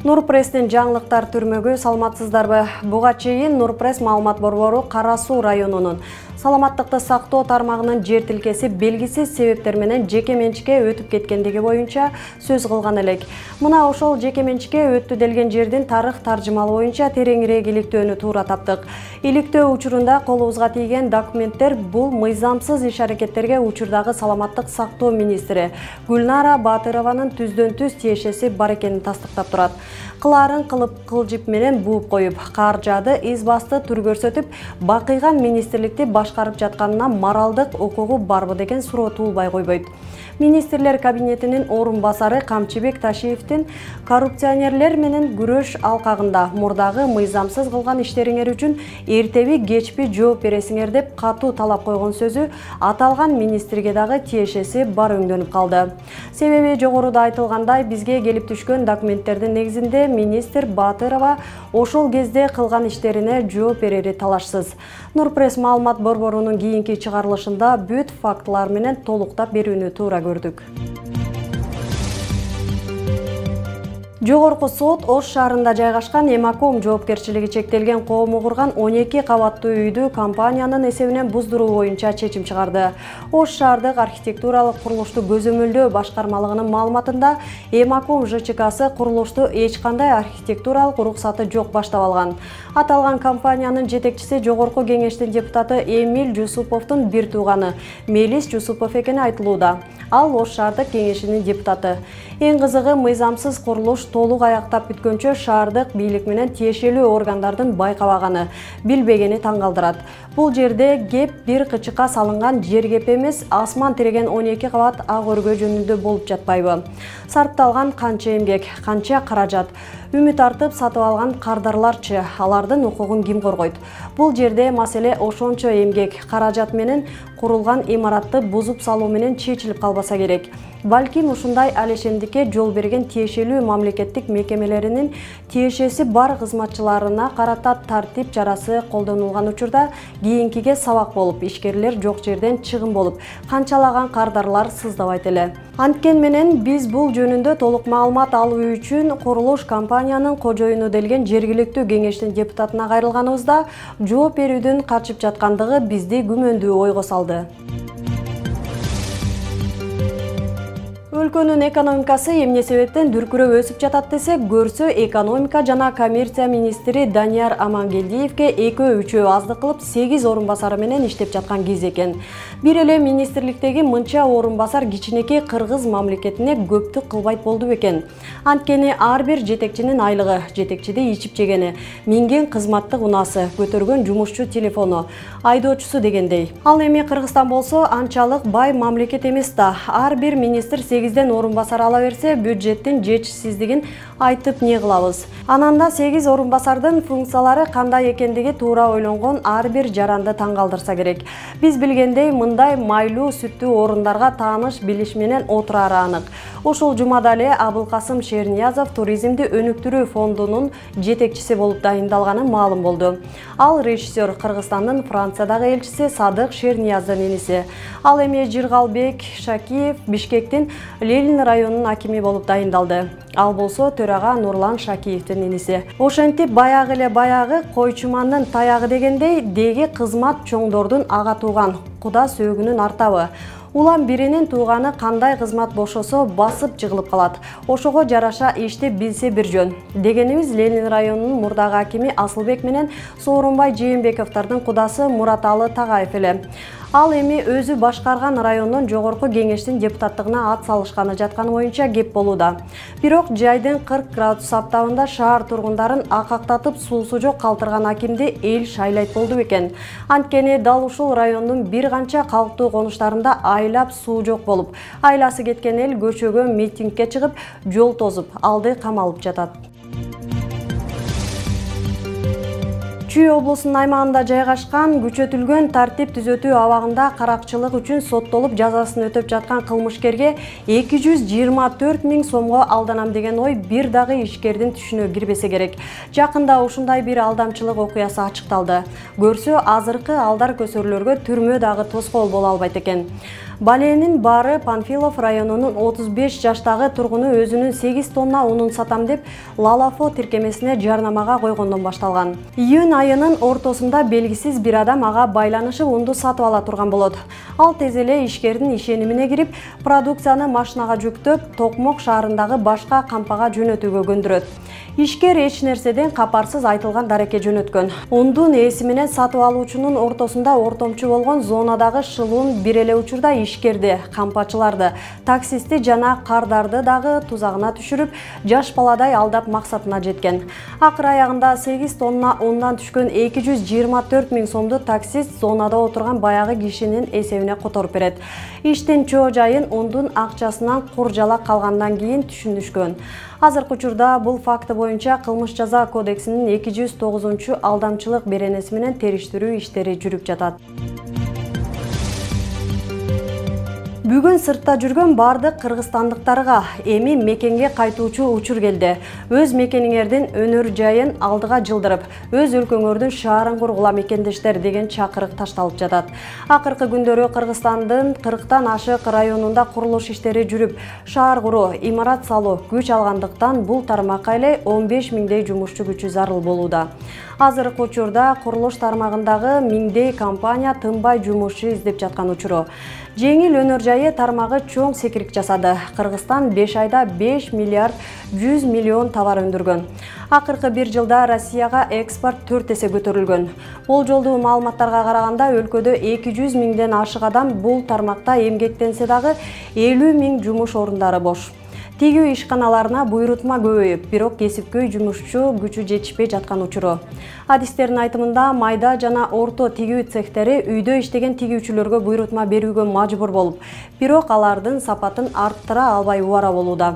Нурпресстин жаңылыктар түрмөгү саламатсыздарбы? Буга чейин Нурпресс маалымат борбору Кара Суу районунун саламаттыкты сактоо тармагынын жер тилкеси белгисиз себептер менен жеке менчикке өтүп кеткендиги боюнча сөз кылган элек. Мына ошол жеке менчикке өттү делген жердин тарых таржымалы боюнча тереңирээк иликтөөнү туура таптык. Иликтөө учурунда колубузга тийген документтер бул мыйзамсыз иш-аракеттерге учурдагы саламаттык сактоо министри Гүлнара Батырованын түздөн-түз тиешеси бар экенин тастыктап турат. Кылаарын кылып кылжып менен бууп коюп, кар жаады, из басты тур көрсөтүп, бакыйган министрликти башкарып жатканына моралдык укугу барбы деген суроо туулбай койбойт. Министрлер кабинетинин орун басары Камчыбек Ташиевдин коррупционерлер менен күрөш алкагында мурдагы мыйзамсыз кылган иштериңер үчүн эртеби кечпи жооп бересиңер деп катуу талап койгон сөзү аталган министрге дагы тиешеси бар өңдөнүп калды. Себеби жогоруда айтылгандай, бизге келип түшкөн документтердин негизинде министр Батырова ошол кезде кылган иштерине жооп берери талашсыз. Нурпресс маалымат борборунун кийинки чыгарылышында бүт фактылар менен толуктап берүүнү туура көрдүк. Жогорку сот Ош шаарында жайгашкан Эмаком жоопкерчилиги чектелген коому курган 12 кабаттуу үйдү компаниянын эсебинен буздуруу боюнча чечим чыгарды. Ош шаардык архитектуралык курулушту көзөмөлдөө башкармалыгынын маалыматында Эмаком ЖЧКсы курулушту эч кандай архитектуралык уруксаты жок баштап алган. Аталган компаниянын жетекчиси Жогорку кеңештин депутаты Эмиль Жусуповдун бир тууганы Мелис Жусупов экени айтылууда. Ал Ош шаардык кеңешинин депутаты. Эң кызыгы, мыйзамсыз курулуш толук аяктап бүткөнчө шаардык бийлик менен тиешелүү органдардын байкабаганы, билбегени таң калтырат. Бул жерде кеп бир кычыкка салынган жер кеп эмес, асман тиреген 12 кабат ак өргө жөнүндө болуп жатпайбы? Сарпталган канча эмгек, канча каражат, үмүт артып сатып алган кардарларчы, алардын укугун ким коргойт? Бул жерде маселе ошончо эмгек, каражат менен курулган имаратты бузуп салуу менен чечилип калбаса керек. Балким ушундай алешемдикке жол берген тиешелүү мамлекеттик мекемелеринин тиешеси бар кызматчыларына карата тартип чарасы колдонулган учурда кийинкиге сабак болуп, ишкерлер жок жерден чыгым болуп, канчалаган кардарлар сыздабайт эле. Анткени менен биз бул жөнүндө толук маалымат алуу үчүн курулуш компаниянын кожоюну делген жергиликтүү кеңештин депутатына кайрылганыбызда жооп берүүдөн качып жаткандыгы бизди күмөндүү ойго салды. Өлкөнүн экономикасы эмне себептен дүркүрөп өсүп жатат десе, көрсө экономика жана коммерция министри Данияр Амангелдиевке 2-3 аздык кылып 8 орун басары менен иштеп жаткан кез экен. Бир эле министрликтеги мынча орун басар кичинекей кыргыз мамлекетине көптүк кылбайт болду бекен. Анткени ар бир жетекчинин айлыгы, жетекчиде ичип жегени, минген кызматтык унасы, көтөргөн жумушчу телефону, айдоочусу дегендей. Ал эми Кыргызстан болсо анчалык бай мамлекет эмес да. Ар бир министр 8ден орун басар ала берсе, бюджеттин жетишсиздигин айтып не кылабыз? Ананда 8 орун басардын функциялары кандай экендиги туура ойлонгон ар бир жаранды таң калтырса керек. Биз билгендей, мындай майлуу сүттүү орундарга тааныш билиш менен отурары анык. Ошол жумада эле Абылкасым Шерниязов туризмди өнүктүрүү фондунун жетекчиси болуп дайындалганы маалым болду. Ал режиссер Кыргызстандын Франциядагы элчиси Садык Шернияздын иниси. Ал эми Жиргалбек Шакиев Бишкектин Ленин районунун акими болуп дайындалды. Ал болсо төрага Нурлан Шакиевдин иниси. Ошентип баягы эле баягы койчумандын таягы дегендей, деги кызмат чоңдордун ага тууган, куда сөөгүнүн артабы. Улам биринин тууганы кандай кызмат бошосо басып жыгылып калат. Ошого жараша ишти билсе бир жөн. Дегенибиз, Ленин районунун мурдагы акими Асылбек менен Соорунбай Жээнбековдордун кудасы Мураталы Тагаев эле. Ал эми өзү башкарган райондон жогорку кеңештин депутаттыгына ат салышканы жатканы боюнча кеп болууда. Бирок жайдын 40 градус аптабында шаар тургундарын акактатып суусу жок калтырган акимди эл шайлайт болду экен. Анткени дал ушул райондун бир канча калктуу конуштарында айлап суу жок болуп, айласы кеткен эл көчөгө митингге чыгып, жол тозуп, алды камалып жатат. Чүй облусунун аймагында жайгашкан күчөтүлгөн тартип түзөтүү абагында каракчылык үчүн соттолуп жазасын өтөп жаткан кылмышкерге 224 000 сомго алданам деген ой бир дагы ишкердин түшүнө кирбесе керек. Жакында ушундай бир алдамчылык окуясы ачыкталды. Көрсө азыркы алдар көсөрлөргө түрмө дагы тоскоол боло албайт экен. Баленин баары Панфилов районунун 35 жаштагы тургуну өзүнүн 8 тонна унун сатам деп Лалафо тиркемесине жарнамага койгондон башталган. Июнь айынын ортосунда белгисиз бир адам ага байланышып унду сатып ала турган болот. Ал тез эле ишкердин ишенимине кирип, продукцияны машинага жүктөп, Токмок шаарындагы башка кампага жөнөтүүгө көндүрөт. Ишкер эч нерседен капарсыз айтылган дарекке жөнөткөн. Ундун ээси менен сатып алуучунун ортосунда ортомчу болгон зонадагы шылуун бир эле учурда ишкерди, кампачыларды, таксисти жана кардарды дагы тузагына түшүрүп, жаш баладай алдап максатына жеткен. Акыр аягында 8 тонна ундан түшкөн 224 000 сомду таксист зонада отурган баягы кишинин эсебине которуп берет. Иштин чоо жайын ундун акчасынан куржалак калгандан кийин түшүнүшкөн. Азыркы учурда бул факты боюнча кылмыш жаза кодексинин 209 алдамчылык беренеси менен териштирүү иштери жүрүп жатат. Бүгүн сыртта жүргөн бардык кыргызстандыктарга эми мекенге кайтуучу учур келди. Өз мекениңердин өнөр жайын алдыга жылдырып, өз өлкөңөрдүн шаарын кургула мекендештер деген чакырык ташталып жатат. Акыркы күндөрү Кыргызстандын 40тан ашык районунда курулуш иштери жүрүп, шаар куруу, имарат салуу күч алгандыктан бул тармакка эле 15 000 жумушчу күчү зарыл болууда. Азыркы учурда курулуш тармагындагы миңдей компания тынбай жумушчу издеп жаткан учуру. Жеңил өнөр жайы тармагы чоң секирик жасады. Кыргызстан 5 айда 5 миллиард 100 миллион товар өндүргөн. Акыркы бир жылда Россияга экспорт 4 эсе көтөрүлгөн. Болжолдуу маалыматтарга караганда өлкөдө 200 000ден ашык адам бул тармакта эмгектенсе дагы 50 000 жумуш орундары бош. Тигүү ишканаларына буйрутма көбөйүп, бирок кесипкөй жумушчу күчү жетишпей жаткан учуру. Адистердин айтымында майда жана орто тигүү цехтери үйдө иштеген тигүүчүлөргө буйрутма берүүгө мажбур болуп, бирок алардын сапатын арттыра албай убара болууда.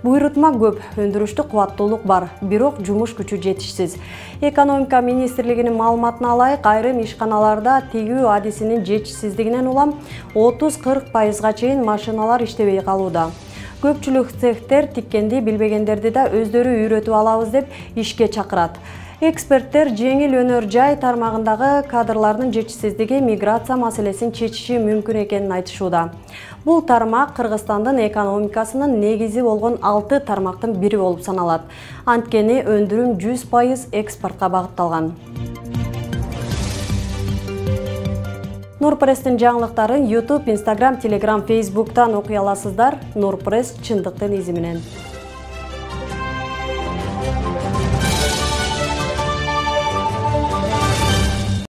Буйрутма көп, өндүрүштү кубаттуулук бар, бирок жумуш күчү жетишсиз. Экономика министрлигинин маалыматына алайык, айрым ишканаларда тигүү адисинин жетишсиздигинен улам 30-40% чейин машиналар иштебей калууда. Көпчүлүк цехтер тиккенди билбегендерди да өздөрү үйрөтүп алабыз деп ишке чакырат. Эксперттер жеңил өнөр жай тармагындагы кадрлардын жетишсиздиги миграция маселесин чечиши мүмкүн экенин айтышууда. Бул тармак Кыргызстандын экономикасынын негизи болгон 6 тармактын бири болуп саналат. Анткени өндүрүм 100% экспортко багытталган. Нурпресстин жаңылыктарын YouTube, Instagram, Telegram, Facebook'tan окуй аласыздар. Нурпресс чындыктын изи менен.